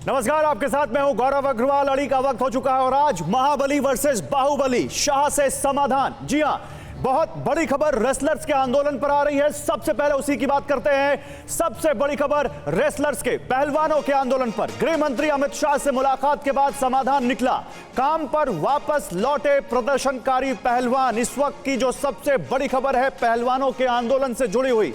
नमस्कार, आपके साथ मैं हूं गौरव अग्रवाल। अड़ी का वक्त हो चुका है और आज महाबली वर्सेस बाहुबली, शाह से समाधान। जी हां, बहुत बड़ी खबर रेसलर्स के आंदोलन पर आ रही है। सबसे पहले उसी की बात करते हैं। सबसे बड़ी खबर रेसलर्स के, पहलवानों के आंदोलन पर गृह मंत्री अमित शाह से मुलाकात के बाद समाधान निकला। काम पर वापस लौटे प्रदर्शनकारी पहलवान। इस वक्त की जो सबसे बड़ी खबर है पहलवानों के आंदोलन से जुड़ी हुई।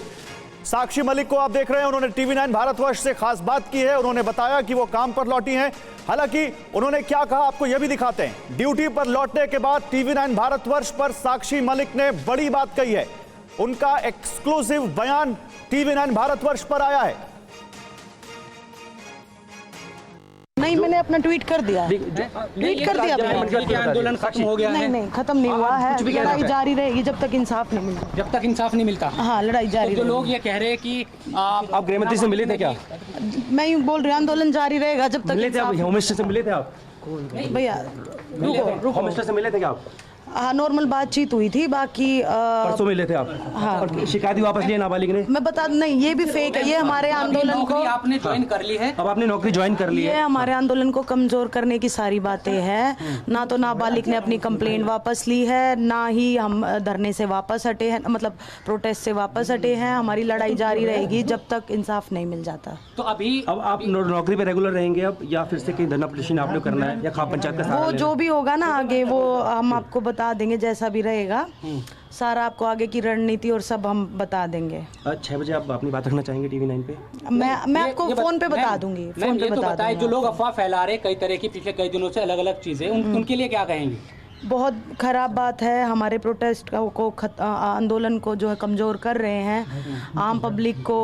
साक्षी मलिक को आप देख रहे हैं, उन्होंने TV9 भारतवर्ष से खास बात की है। उन्होंने बताया कि वो काम पर लौटी हैं। हालांकि उन्होंने क्या कहा आपको यह भी दिखाते हैं। ड्यूटी पर लौटने के बाद TV9 भारतवर्ष पर साक्षी मलिक ने बड़ी बात कही है। उनका एक्सक्लूसिव बयान TV9 भारतवर्ष पर आया है। नहीं, मैंने अपना ट्वीट कर दिया। ट्वीट कर दिया। आंदोलन खत्म हो गया है? नहीं, खत्म नहीं हुआ है। लड़ाई जारी रहेगी जब तक इंसाफ नहीं मिलता। जब तक इंसाफ नहीं मिलता। हाँ, लड़ाई जारी। तो जो लोग ये कह रहे हैं कि आप गृहमंत्री से मिले थे क्या? मैं यूँ बोल रही हूँ, आंदोलन जारी रहेगा जब तक। मिले थे आप? होम मिनिस्टर से मिले थे आप? भैया रुको। होम मिनिस्टर से मिले थे क्या आप? हाँ, नॉर्मल बातचीत हुई थी। बाकी परसों मिले थे आप? हाँ। और शिकायत भी वापस लिए नाबालिग ने? मैं बता नहीं, ये भी फेक है। ये हमारे आंदोलन को आपने ज्वाइन कर ली है। अब आपने नौकरी ज्वाइन कर ली है। ये हमारे आंदोलन को कमजोर करने की सारी बातें हैं। ना तो नाबालिग ने अपनी कंप्लेंट वापस ली है, ना ही हम धरने से वापस हटे हैं, मतलब प्रोटेस्ट से वापस हटे हैं। हमारी लड़ाई जारी रहेगी जब तक इंसाफ नहीं मिल जाता। तो अभी अब आप नौकरी पे रेगुलर रहेंगे अब, या फिर से कहीं धरना पिटीशन आपने करना है, या खाप पंचायत का सहारा वो लेना? जो भी होगा ना आगे, वो हम आपको बता देंगे। जैसा भी रहेगा सारा आपको आगे की रणनीति और सब हम बता देंगे। 6 बजे आप अपनी बात रखना चाहेंगे TV9 पे? मैं आपको फोन पे बता दूंगी। फोन पे बता दूंगी। जो लोग अफवाह फैला रहे कई तरह की पिछले कई दिनों से अलग अलग चीजें, उनके लिए क्या कहेंगे? बहुत खराब बात है। हमारे प्रोटेस्ट को आंदोलन को जो है कमज़ोर कर रहे हैं, आम पब्लिक को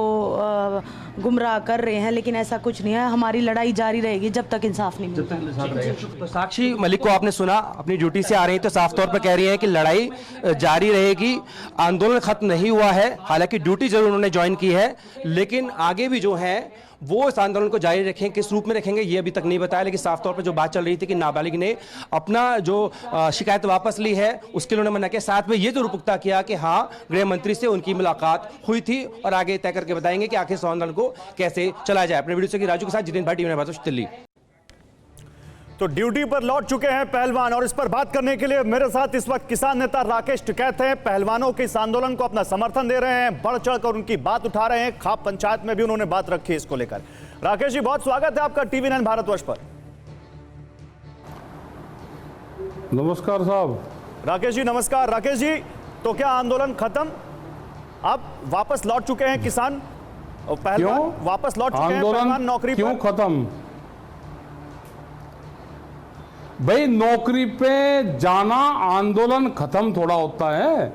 गुमराह कर रहे हैं, लेकिन ऐसा कुछ नहीं है। हमारी लड़ाई जारी रहेगी जब तक इंसाफ नहीं मिलता। तो साक्षी मलिक को आपने सुना, अपनी ड्यूटी से आ रही हैं तो साफ तौर पर कह रही हैं कि लड़ाई जारी रहेगी, आंदोलन खत्म नहीं हुआ है। हालांकि ड्यूटी जरूर उन्होंने ज्वाइन की है, लेकिन आगे भी जो है वो इस आंदोलन को जारी रखें। किस रूप में रखेंगे ये अभी तक नहीं बताया, लेकिन साफ तौर पर जो बात चल रही थी कि नाबालिग ने अपना जो शिकायत वापस ली है उसके लिए उन्होंने मना किया। साथ में ये जरूर पुख्ता किया कि हाँ, गृह मंत्री से उनकी मुलाकात हुई थी और आगे तय करके बताएंगे कि आखिर इस आंदोलन को कैसे चलाया जाए। अपने वीडियो से राजू के साथ जितेंद्र भाटी, TV9 भारतवर्ष, दिल्ली। तो ड्यूटी पर लौट चुके हैं पहलवान और इस पर बात करने के लिए मेरे साथ इस वक्त किसान नेता राकेश टिकैत हैं। पहलवानों के इस आंदोलन को अपना समर्थन दे रहे हैं, बढ़ चढ़कर उनकी बात उठा रहे हैं। खाप पंचायत में भी उन्होंने बात रखी है इसको लेकर। राकेश जी, बहुत स्वागत है आपका TV9 भारतवर्ष पर। नमस्कार साहब। राकेश जी नमस्कार। राकेश जी, तो क्या आंदोलन खत्म? आप वापस लौट चुके हैं किसान और पहलवान वापस लौट चुके हैं पहलवान नौकरी पर? क्यों खत्म? भाई, नौकरी पे जाना आंदोलन खत्म थोड़ा होता है।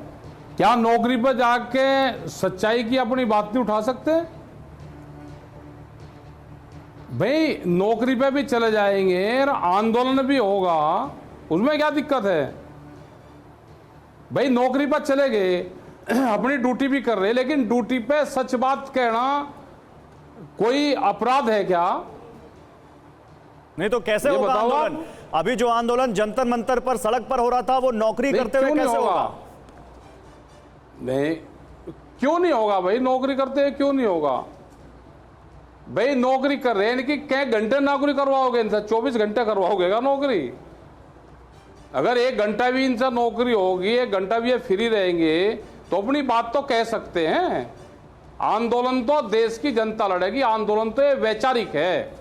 क्या नौकरी पे जाके सच्चाई की अपनी बात नहीं उठा सकते? भाई, नौकरी पे भी चले जाएंगे और आंदोलन भी होगा, उसमें क्या दिक्कत है? भाई, नौकरी पर चले गए, अपनी ड्यूटी भी कर रहे, लेकिन ड्यूटी पे सच बात कहना कोई अपराध है क्या? नहीं तो कैसे होगा आंदोलन? अभी जो आंदोलन जंतर मंतर पर सड़क पर हो रहा था, वो नौकरी करते हुए कैसे होगा? नहीं, क्यों नहीं होगा भाई? नौकरी करते हैं क्यों नहीं होगा? भाई, नौकरी कर रहे हैं कि क्या घंटे नौकरी करवाओगे इनसे? 24 घंटे करवाओगे क्या नौकरी? अगर 1 घंटा भी इनसे नौकरी होगी, 1 घंटा भी ये फ्री रहेंगे तो अपनी बात तो कह सकते हैं। आंदोलन तो देश की जनता लड़ेगी, आंदोलन तो ये वैचारिक है।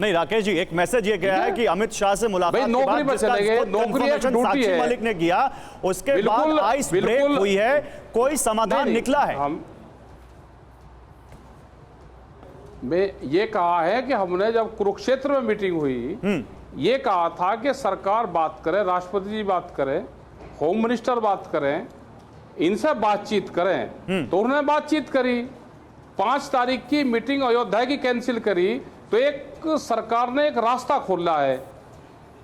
नहीं राकेश जी, एक मैसेज ये गया है कि अमित शाह से मुलाकात के नौकरी पर चले गए, नौकरी एक ड्यूटी साक्षी है। मलिक ने किया, उसके बाद आइस ब्रेक हुई है, कोई समाधान निकला है? मैं ये कहा है कि हमने जब कुरुक्षेत्र में मीटिंग हुई, ये कहा था कि सरकार बात करे, राष्ट्रपति जी बात करें, होम मिनिस्टर बात करें, इनसे बातचीत करें। तो उन्होंने बातचीत करी। 5 तारीख की मीटिंग अयोध्या की कैंसिल करी, तो एक सरकार ने एक रास्ता खोला है।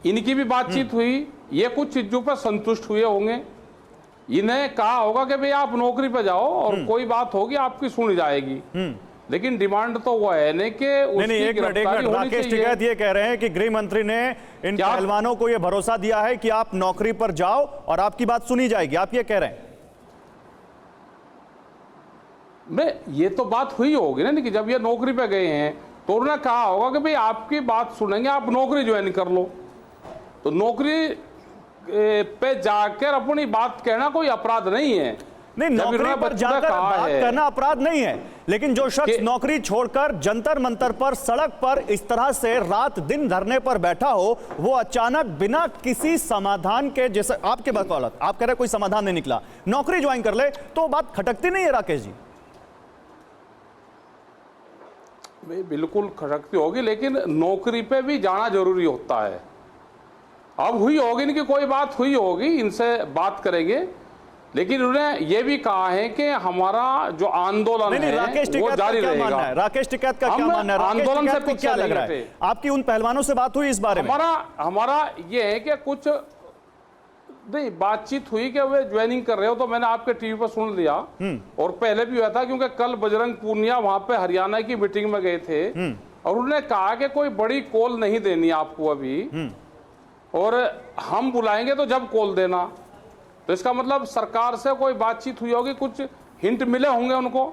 इनकी भी बातचीत हुई, ये कुछ चीजों पर संतुष्ट हुए होंगे। इन्हें कहा होगा कि भाई आप नौकरी पर जाओ और कोई बात होगी आपकी सुनी जाएगी, लेकिन डिमांड तो वो है नहीं कि नहीं, एक मिनट राकेश टिकैत ये कह रहे हैं कि गृह मंत्री ने इन पहलवानों को ये भरोसा दिया है कि आप नौकरी पर जाओ और आपकी बात सुनी जाएगी, आप ये कह रहे हैं? मैं ये तो बात हुई होगी ना कि जब ये नौकरी पे गए हैं तो उन्होंने कहा होगा कि भाई आपकी बात सुनेंगे, आप नौकरी ज्वाइन कर लो। तो नौकरी पे जाकर अपनी बात कहना कोई अपराध नहीं है। नहीं, नौकरी पर जाकर बात करना अपराध नहीं है, लेकिन जो शख्स नौकरी छोड़कर जंतर मंतर पर, सड़क पर इस तरह से रात दिन धरने पर बैठा हो, वो अचानक बिना किसी समाधान के, जैसे आपके बकौलत आप कह रहे कोई समाधान नहीं निकला, नौकरी ज्वाइन कर ले, तो बात खटकती नहीं है राकेश जी? बिल्कुल खटकती होगी, लेकिन नौकरी पे भी जाना जरूरी होता है। अब हुई होगी इनकी कोई बात हुई होगी, इनसे बात करेंगे, लेकिन उन्होंने ये भी कहा है कि हमारा जो आंदोलन है वो जारी रहेगा। राकेश टिकैत का क्या मानना है? आंदोलन से क्या लग रहा है? आपकी उन पहलवानों से बात हुई इस बारे में? हमारा ये है कि कुछ नहीं बातचीत हुई कि वे ज्वाइनिंग कर रहे हो, तो मैंने आपके टीवी पर सुन लिया, और पहले भी हुआ था, क्योंकि कल बजरंग पूनिया वहां पे हरियाणा की मीटिंग में गए थे, और उन्होंने कहा कि कोई बड़ी कॉल नहीं देनी आपको अभी, और हम बुलाएंगे तो जब कॉल देना। तो इसका मतलब सरकार से कोई बातचीत हुई होगी, कुछ हिंट मिले होंगे उनको।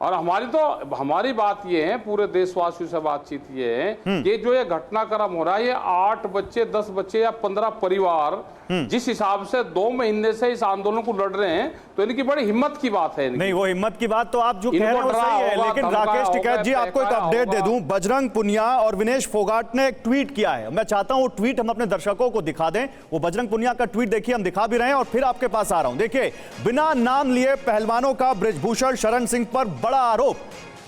और हमारी बात ये है, पूरे देशवासियों से बातचीत ये है कि जो ये घटनाक्रम हो रहा है, ये 8 बच्चे, 10 बच्चे या 15 परिवार जिस हिसाब से 2 महीने से इस आंदोलन को लड़ रहे हैं, तो इनकी बड़ी हिम्मत की बात है। नहीं, वो हिम्मत की बात तो आप जो कह रहे हो सही है, लेकिन राकेश टिकैत जी, आपको एक अपडेट दे दूं, बजरंग पुनिया और विनेश फोगाट ने एक ट्वीट किया है। मैं चाहता हूं वो ट्वीट हम अपने दर्शकों को दिखा दें। वो बजरंग पुनिया का ट्वीट देखिए, हम दिखा भी रहे हैं और फिर आपके पास आ रहा हूं। देखिए, बिना नाम लिए पहलवानों का बृजभूषण शरण सिंह पर बड़ा आरोप।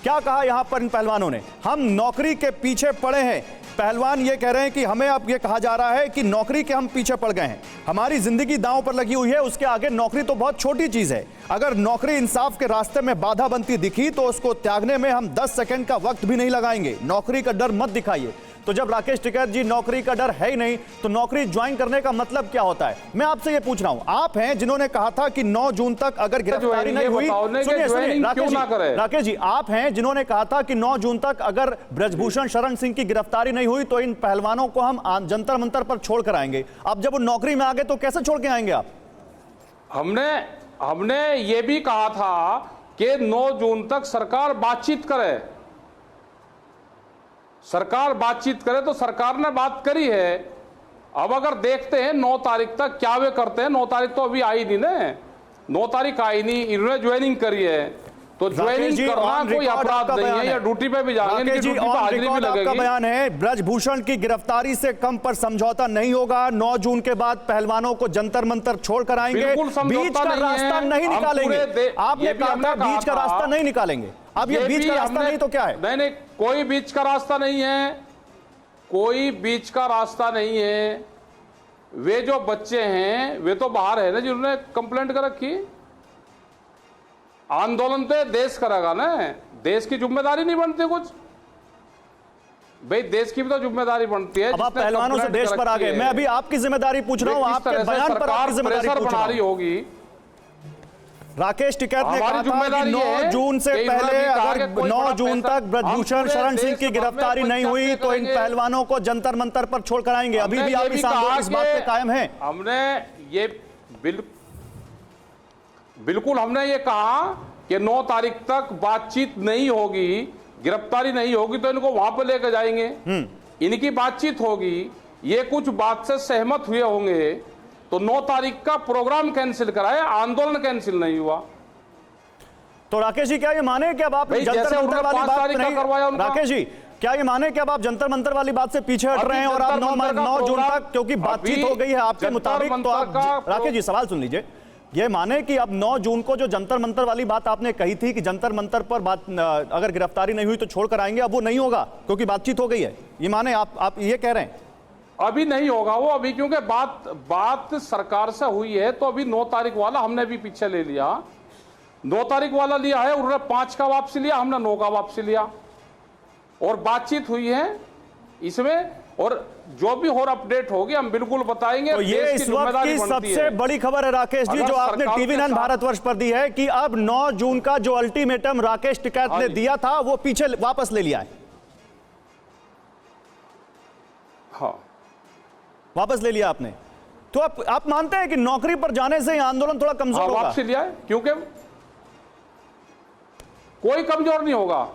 क्या कहा यहां पर इन पहलवानों ने? हम नौकरी के पीछे पड़े हैं। पहलवान ये कह रहे हैं कि हमें अब ये कहा जा रहा है कि नौकरी के हम पीछे पड़ गए हैं, हमारी जिंदगी दांव पर लगी हुई है, उसके आगे नौकरी तो बहुत छोटी चीज है। अगर नौकरी इंसाफ के रास्ते में बाधा बनती दिखी तो उसको त्यागने में हम 10 सेकंड का वक्त भी नहीं लगाएंगे। नौकरी का डर मत दिखाइए। तो जब राकेश टिकैत जी नौकरी का डर है ही नहीं, तो नौकरी ज्वाइन करने का मतलब क्या होता है? मैं आपसे ये पूछ रहा हूं, आप हैं जिन्होंने कहा था कि 9 जून तक अगर गिरफ्तारी नहीं हुई, सुनिए राकेश जी, आप हैं जिन्होंने कहा था कि 9 जून तक अगर बृजभूषण शरण सिंह की गिरफ्तारी नहीं हुई तो इन पहलवानों को हम जंतर मंतर पर छोड़ कर आएंगे। अब जब वो नौकरी में आ गए तो कैसे छोड़ के आएंगे आप? हमने ये भी कहा था कि 9 जून तक सरकार बातचीत करे। सरकार बातचीत करे, तो सरकार ने बात करी है। अब अगर देखते हैं 9 तारीख तक क्या वे करते हैं। 9 तारीख तो अभी आई नहीं ना, 9 तारीख आई नहीं, इन्होंने ज्वाइनिंग करी है, तो ज्वाइनिंग करना कोई अपराध नहीं है, या ड्यूटी पे भी जाएंगे, ड्यूटी पे हाजिरी भी लगेगी। आपका बयान है बृजभूषण की गिरफ्तारी से कम पर समझौता नहीं होगा, 9 जून के बाद पहलवानों को जंतर मंतर छोड़ कर आएंगे, बीच का रास्ता नहीं निकालेंगे। आपने कहा था बीच का रास्ता नहीं निकालेंगे, अब ये बीच का रास्ता नहीं तो क्या है? नहीं, कोई बीच का रास्ता नहीं है, कोई बीच का रास्ता नहीं है। वे जो बच्चे हैं वे तो बाहर है ना, जिन्होंने कंप्लेंट कर रखी। आंदोलन तो देश करेगा ना, देश की जिम्मेदारी नहीं बनती कुछ भाई, देश की भी तो जिम्मेदारी बनती है। अब आप पहलवानों से देश पर आ गए, मैं अभी आपकी जिम्मेदारी पूछ रहा हूं, आपके बयान पर आपकी जिम्मेदारी पूछ रहा हूं। होगी। राकेश टिकैत ने कहा था कि 9 जून से पहले अगर 9 जून तक बृजभूषण शरण सिंह की गिरफ्तारी नहीं हुई तो इन पहलवानों को जंतर मंतर पर छोड़ कर आएंगे। अभी भी आप इस बात पे कायम हैं? हमने ये बिल्कुल हमने ये कहा कि 9 तारीख तक बातचीत नहीं होगी, गिरफ्तारी नहीं होगी तो इनको वहां पर लेकर जाएंगे, इनकी बातचीत होगी, ये कुछ बात से सहमत हुए होंगे, तो 9 तारीख का प्रोग्राम कैंसिल कराया, आंदोलन कैंसिल नहीं हुआ। तो राकेश जी क्या ये माने कि अब आप जंतर मंतर वाली बात नहीं, राकेश जी क्या ये माने कि अब आप जंतर मंतर वाली बात से पीछे हट रहे हैं और आप 9 जून तक, क्योंकि बातचीत हो गई है आपके मुताबिक, तो आप राकेश जी सवाल सुन लीजिए, ये माने कि अब 9 जून को जो जंतर मंतर वाली बात आपने कही थी कि जंतर मंतर पर बात अगर गिरफ्तारी नहीं हुई तो छोड़कर आएंगे, अब वो नहीं होगा क्योंकि बातचीत हो गई है, ये माने आप ये कह रहे हैं? अभी नहीं होगा वो, अभी क्योंकि बात सरकार से हुई है, तो अभी 9 तारीख वाला हमने भी पीछे ले लिया, 9 तारीख वाला लिया है, उन्होंने 5 का वापसी लिया, हमने 9 का वापसी लिया, और बातचीत हुई है इसमें, और जो भी और अपडेट होगी हम बिल्कुल बताएंगे। तो ये इस वक्त की सबसे बड़ी खबर है राकेश जी, जो आपने TV9 भारतवर्ष पर दी है कि अब 9 जून का जो अल्टीमेटम राकेश टिकैत ने दिया था वो पीछे वापस ले लिया है। हाँ, वापस ले लिया आपने, तो आप मानते हैं कि नौकरी पर जाने से आंदोलन थोड़ा कमजोर होगा? वापस लिया है, क्योंकि कोई कमजोर नहीं होगा,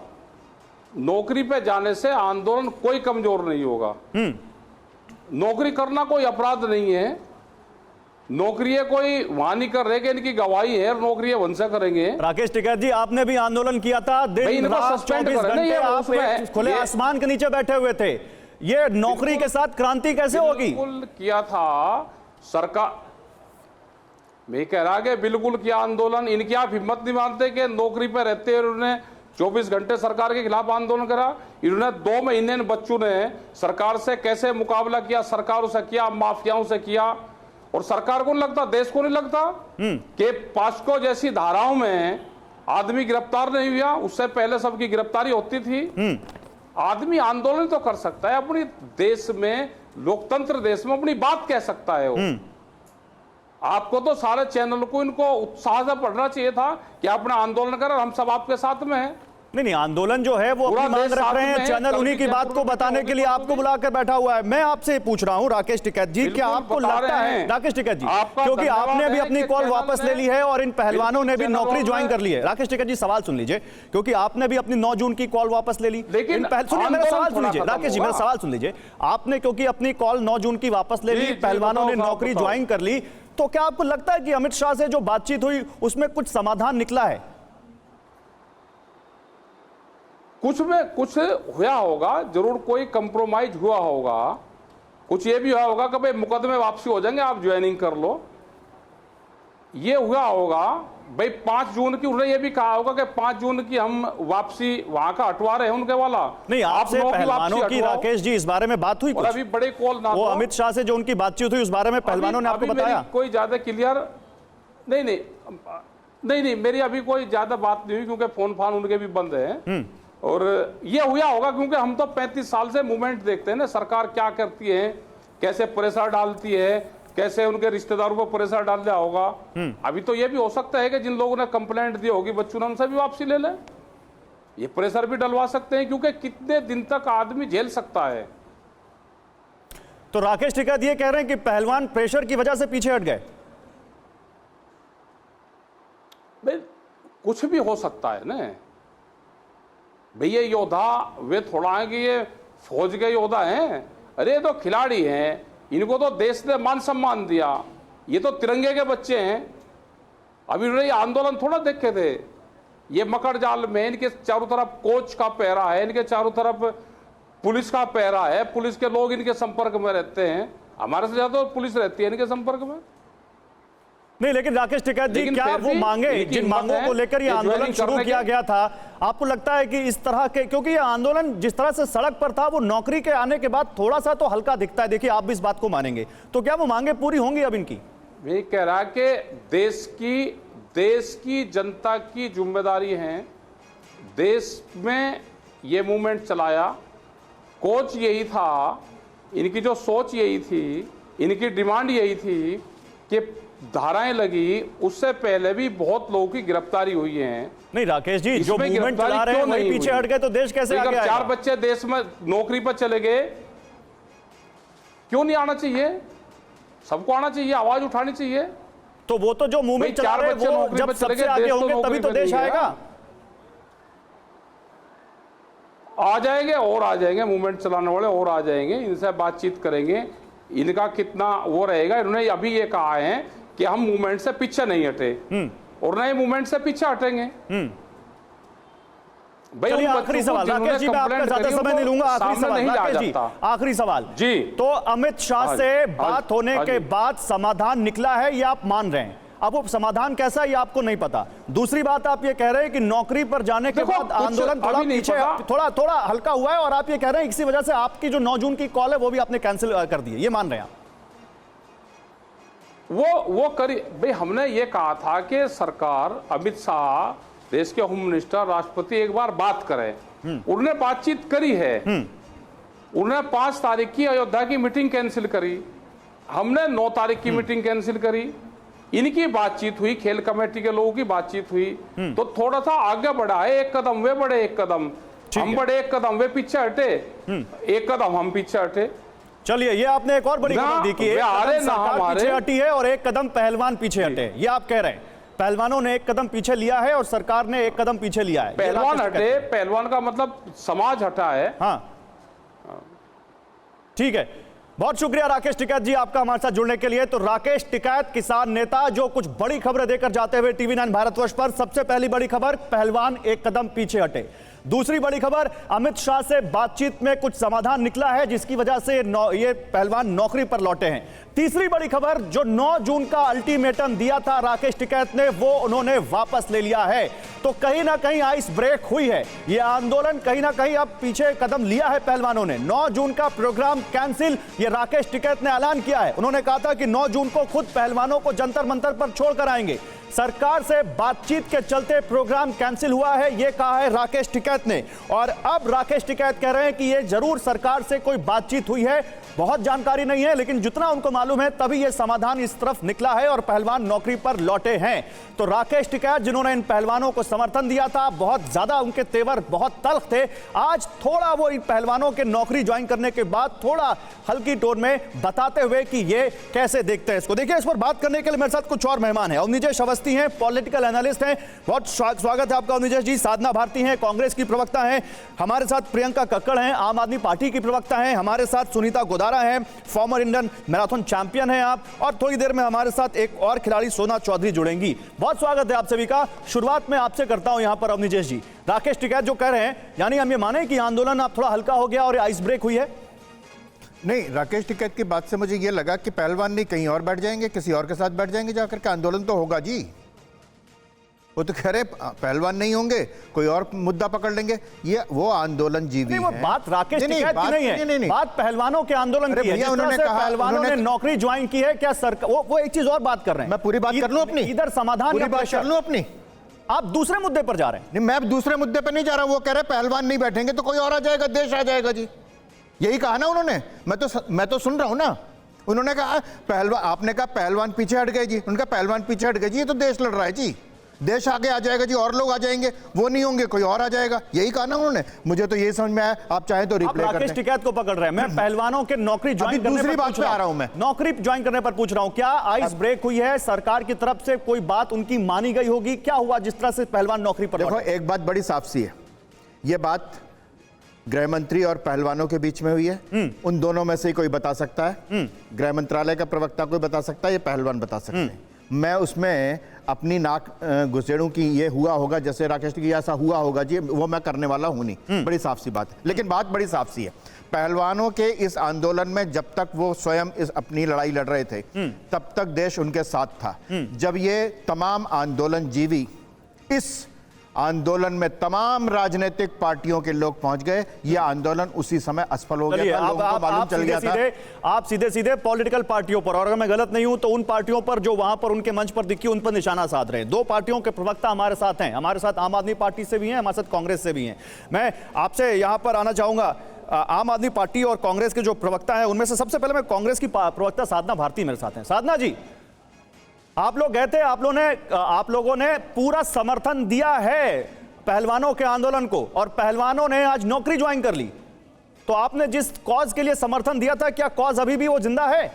नौकरी पे जाने से आंदोलन कोई कमजोर नहीं होगा। नौकरी करना कोई अपराध नहीं है। नौकरी कोई वहां नहीं कर रहे कि इनकी गवाही है, नौकरी वंश करेंगे। राकेश टिकैत जी, आपने भी आंदोलन किया था, दिन रात 24 घंटे आप एक खुले आसमान के नीचे बैठे हुए थे। ये नौकरी के साथ क्रांति कैसे होगी? बिल्कुल किया था सरकार, मैं कह रहा कि बिल्कुल किया आंदोलन। इनकी आप हिम्मत नहीं मानते कि नौकरी पर रहते हुए उन्होंने 24 घंटे सरकार के खिलाफ आंदोलन करा। इन्होंने 2 महीने बच्चों ने सरकार से कैसे मुकाबला किया, सरकारों से किया, माफियाओं से किया। और सरकार को नहीं लगता, देश को नहीं लगता कि पास्को जैसी धाराओं में आदमी गिरफ्तार नहीं हुआ, उससे पहले सबकी गिरफ्तारी होती थी। आदमी आंदोलन तो कर सकता है, अपनी देश में, लोकतंत्र देश में अपनी बात कह सकता है वो। आपको तो सारे चैनल को इनको उत्साह से पढ़ना चाहिए था कि अपना आंदोलन करें, हम सब आपके साथ में हैं। नहीं, आंदोलन जो है वो अपनी मांग रख रहे हैं, चैनल उन्हीं की बात को बताने के लिए आपको बुलाकर बैठा हुआ है। मैं आपसे पूछ रहा हूं राकेश टिकैत जी, क्या आपको लगता है, राकेश टिकैत जी, क्योंकि आपने भी अपनी कॉल वापस ले ली है और इन पहलवानों ने भी नौकरी ज्वाइन कर ली है। राकेश टिकैत जी, सवाल सुन लीजिए, क्योंकि आपने भी अपनी 9 जून की कॉल वापस ले ली। लेकिन सुनिए मेरा सवाल सुन लीजिए राकेश जी, मेरा सवाल सुन लीजिए। आपने क्योंकि अपनी कॉल 9 जून की वापस ले ली, पहलवानों ने नौकरी ज्वाइन कर ली, तो क्या आपको लगता है कि अमित शाह से जो बातचीत हुई उसमें कुछ समाधान निकला है? कुछ में कुछ हुआ होगा, जरूर कोई कंप्रोमाइज हुआ होगा। कुछ ये भी हुआ होगा कि भाई मुकदमे वापसी हो जाएंगे, आप ज्वाइनिंग कर लो, ये हुआ होगा। भाई 5 जून की उन्होंने ये भी कहा होगा कि 5 जून की हम वापसी वहां का हटवा रहे हैं उनके वाला। नहीं, आपसे पहलवानों की राकेश जी इस बारे में बात हुई कुछ? अभी बड़े कॉल ना, वो अमित शाह से जो उनकी बातचीत हुई उस बारे में पहलवानों ने आपको बताया? कोई ज्यादा क्लियर नहीं, मेरी अभी कोई ज्यादा बात नहीं हुई, क्योंकि फोन फान उनके भी बंद है। और ये हुआ होगा क्योंकि हम तो 35 साल से मूवमेंट देखते हैं ना, सरकार क्या करती है, कैसे प्रेशर डालती है, कैसे उनके रिश्तेदारों पर प्रेशर डाल दिया होगा। अभी तो ये भी हो सकता है कि जिन लोगों ने कंप्लेंट दी होगी बच्चों ने, उनसे भी वापसी ले लें। ये प्रेशर भी डलवा सकते हैं, क्योंकि कितने दिन तक आदमी झेल सकता है। तो राकेश टिकैत ये कह रहे हैं कि पहलवान प्रेशर की वजह से पीछे हट गए? भाई कुछ भी हो सकता है ना भैया। योद्धा वे थोड़ा है कि ये फौज के योद्धा हैं, अरे ये तो खिलाड़ी हैं, इनको तो देश ने मान सम्मान दिया, ये तो तिरंगे के बच्चे हैं। अभी उन्होंने आंदोलन थोड़ा देखे थे, ये मकर जाल में इनके चारों तरफ कोच का पहरा है, इनके चारों तरफ पुलिस का पहरा है, पुलिस के लोग इनके संपर्क में रहते हैं। हमारे से ज्यादा पुलिस रहती है इनके संपर्क में। नहीं, लेकिन राकेश टिकैत जी, क्या वो मांगे, जिन मांगों को लेकर ये आंदोलन शुरू किया गया था, आपको लगता है कि इस तरह के, क्योंकि ये आंदोलन जिस तरह से सड़क पर था वो नौकरी के आने के बाद थोड़ा सा तो हल्का दिखता है, देखिए आप भी इस बात को मानेंगे, तो क्या वो मांगे पूरी होंगी अब इनकी? मैं कह रहा कि देश की जनता की जिम्मेदारी है। देश में ये मूवमेंट चलाया, कोच यही था, इनकी जो सोच यही थी, इनकी डिमांड यही थी कि धाराएं लगी, उससे पहले भी बहुत लोगों की गिरफ्तारी हुई है। नहीं राकेश जी, जो मूवमेंट चला रहे हैं वही पीछे हट गए तो देश कैसे आगे आएगा? 4 बच्चे देश में नौकरी पर चले गए, क्यों नहीं आना चाहिए? सबको आना चाहिए, आवाज उठानी चाहिए। तो वो तो जो मूवमेंट चला रहे हैं वो जब सबसे आगे होंगे तभी तो देश आएगा। आ जाएंगे और आ जाएंगे, मूवमेंट चलाने वाले और आ जाएंगे, इनसे बातचीत करेंगे, इनका कितना वो रहेगा। इन्होंने अभी ये कहा है कि हम मूवमेंट से पीछे नहीं हटे और नए मूवमेंट से पीछे हटेंगे। भाई आखिरी सवाल राकेश जी, मैं आपका ज्यादा समय नहीं लूंगा, आखिरी सवाल राकेश जी, आखिरी सवाल जी। तो अमित शाह से बात होने के बाद समाधान निकला है, ये आप मान रहे हैं? अब वो समाधान कैसा है ये आपको नहीं पता। दूसरी बात, आप ये कह रहे हैं कि नौकरी पर जाने के बाद आंदोलन थोड़ा पीछे, थोड़ा हल्का हुआ है, और आप ये कह रहे हैं इसी वजह से आपकी जो 9 जून की कॉल है वो भी आपने कैंसिल कर दी है, ये मान रहे हैं आप? वो करी भाई, हमने ये कहा था कि सरकार, अमित शाह देश के होम मिनिस्टर, राष्ट्रपति एक बार बात करें। उन्होंने बातचीत करी है, उन्होंने 5 तारीख की अयोध्या की मीटिंग कैंसिल करी, हमने 9 तारीख की मीटिंग कैंसिल करी, इनकी बातचीत हुई, खेल कमेटी के लोगों की बातचीत हुई, तो थोड़ा सा आगे बढ़ा है। एक कदम वे बढ़े, एक कदम हम बढ़े, एक कदम वे पीछे हटे, एक कदम हम पीछे हटे। चलिए, ये आपने एक और बड़ी खबर दी कि एक कदम सरकार पीछे हटी है और एक कदम पहलवान पीछे हटे, ये आप कह रहे हैं। पहलवानों ने एक कदम पीछे लिया है और सरकार ने एक कदम पीछे लिया है। पहलवान हटे, पहलवान का मतलब समाज हटा है। हाँ ठीक है, बहुत शुक्रिया राकेश टिकैत जी आपका हमारे साथ जुड़ने के लिए। तो राकेश टिकैत किसान नेता जो कुछ बड़ी खबरें देकर जाते हुए टीवी9 भारतवर्ष पर। सबसे पहली बड़ी खबर, पहलवान एक कदम पीछे हटे। दूसरी बड़ी खबर, अमित शाह से बातचीत में कुछ समाधान निकला है जिसकी वजह से ये पहलवान नौकरी पर लौटे हैं। तीसरी बड़ी खबर, जो 9 जून का अल्टीमेटम दिया था राकेश टिकैत ने, वो उन्होंने वापस ले लिया है। तो कहीं ना कहीं आइस ब्रेक हुई है, ये आंदोलन कहीं ना कहीं अब पीछे कदम लिया है पहलवानों ने। 9 जून का प्रोग्राम कैंसिल, ये राकेश टिकैत ने ऐलान किया है। उन्होंने कहा था कि 9 जून को खुद पहलवानों को जंतर मंतर पर छोड़कर आएंगे। सरकार से बातचीत के चलते प्रोग्राम कैंसिल हुआ है, यह कहा है राकेश टिकैत ने। और अब राकेश टिकैत कह रहे हैं कि यह जरूर सरकार से कोई बातचीत हुई है, बहुत जानकारी नहीं है, लेकिन जितना उनको मालूम है तभी यह समाधान इस तरफ निकला है और पहलवान नौकरी पर लौटे हैं। तो राकेश टिकैत जिन्होंने इन पहलवानों को समर्थन दिया था, बहुत ज्यादा उनके तेवर बहुत तल्ख थे, आज थोड़ा वो इन पहलवानों के नौकरी ज्वाइन करने के बाद थोड़ा हल्की टोन में बताते हुए कि ये कैसे देखते हैं इसको। देखिए, इस पर बात करने के लिए मेरे साथ कुछ और मेहमान हैं। अवनिजेश अवस्थी हैं, पॉलिटिकल एनालिस्ट हैं, बहुत स्वागत है आपका अवनिजेश जी। साधना भारती हैं, कांग्रेस की प्रवक्ता हैं। हमारे साथ प्रियंका कक्कड़ हैं, आम आदमी पार्टी की प्रवक्ता हैं। हमारे साथ सुनीता गोदारा हैं, फॉर्मर इंडियन मैराथन चैंपियन हैं आप। और थोड़ी देर में हमारे साथ एक और खिलाड़ी सोना चौधरी जुड़ेंगी। बहुत स्वागत है आप सभी का। शुरुआत में आपसे करता हूं यहां पर अवनिजेश जी, राकेश टिकैत जो कह रहे हैं, यानी हम ये माने कि आंदोलन अब थोड़ा हल्का हो गया और आइस ब्रेक हुई है? नहीं, राकेश टिकैत की बात से मुझे ये लगा कि पहलवान नहीं कहीं और बैठ जाएंगे, किसी और के साथ बैठ जाएंगे जाकर के, आंदोलन तो होगा जी। वो तो कह रहे पहलवान नहीं होंगे, कोई और मुद्दा पकड़ लेंगे। ये वो आंदोलन जीवी वो बात राकेश टिकैत की नहीं है, नहीं। बात पहलवानों के आंदोलन की है। जिस तरह से पहलवानों ने नौकरी ज्वाइन की है, क्या सरकार वो एक चीज और बात कर रहे हैं। मैं पूरी बात कर लूं अपनी, इधर समाधान पूरी बात कर लूं अपनी। आप दूसरे मुद्दे पर जा रहे हैं। नहीं, मैं दूसरे मुद्दे पर नहीं जा रहा। वो कह रहे पहलवान नहीं बैठेंगे तो कोई और आ जाएगा, देश आ जाएगा जी। यही कहा ना उन्होंने, मैं तो सुन रहा हूं ना। उन्होंने कहा पहलवान, आपने कहा पहलवान पीछे हट गए जी, उनका पहलवान पीछे हट गए जी, ये तो देश लड़ रहा है जी, देश आगे आ जाएगा जी, और लोग आ जाएंगे, वो नहीं होंगे कोई और आ जाएगा। यही कहा ना उन्होंने। मुझे तो यही समझ में आया, आप चाहे तो रिप्ले कर राकेश टिकैत को पकड़ रहे हैं। मैं पहलवानों के नौकरी ज्वाइन करने दूसरी पर बात पे आ रहा हूं। मैं नौकरी ज्वाइन करने पर पूछ रहा हूं, क्या आइस ब्रेक हुई है? सरकार की तरफ से कोई बात उनकी मानी गई होगी? क्या हुआ जिस तरह से पहलवान नौकरी पर? देखो, एक बात बड़ी साफ सी है, ये बात गृह मंत्री और पहलवानों के बीच में हुई है। उन दोनों में से ही कोई बता सकता है। गृह मंत्रालय का प्रवक्ता कोई बता सकता है, ये पहलवान बता सकते हैं। मैं उसमें अपनी नाक घुसेड़ूं कि ये हुआ होगा, जैसे राकेश की ऐसा हुआ होगा जी, वो मैं करने वाला हूं नहीं। बड़ी साफ सी बात है। लेकिन बात बड़ी साफ सी है, पहलवानों के इस आंदोलन में जब तक वो स्वयं इस अपनी लड़ाई लड़ रहे थे, तब तक देश उनके साथ था। जब ये तमाम आंदोलन जीवी, इस आंदोलन में तमाम राजनीतिक पार्टियों के लोग पहुंच गए, यह आंदोलन उसी समय असफल हो गया था, लोगों को मालूम चल गया था। आप सीधे सीधे पॉलिटिकल पार्टियों पर, और अगर मैं गलत नहीं हूं तो उन पार्टियों पर जो वहां पर उनके मंच पर दिखी, उन पर निशाना साध रहे हैं। 2 पार्टियों के प्रवक्ता हमारे साथ हैं, हमारे साथ आम आदमी पार्टी से भी हैं, हमारे साथ कांग्रेस से भी हैं। मैं आपसे यहां पर आना चाहूंगा, आम आदमी पार्टी और कांग्रेस के जो प्रवक्ता हैं उनमें से सबसे पहले मैं कांग्रेस की प्रवक्ता साधना भारती मेरे साथ हैं। साधना जी, आप लोग गए थे, आप लोगों ने पूरा समर्थन दिया है पहलवानों के आंदोलन को, और पहलवानों ने आज नौकरी ज्वाइन कर ली। तो आपने जिस कॉज के लिए समर्थन दिया था, क्या कॉज अभी भी वो जिंदा है?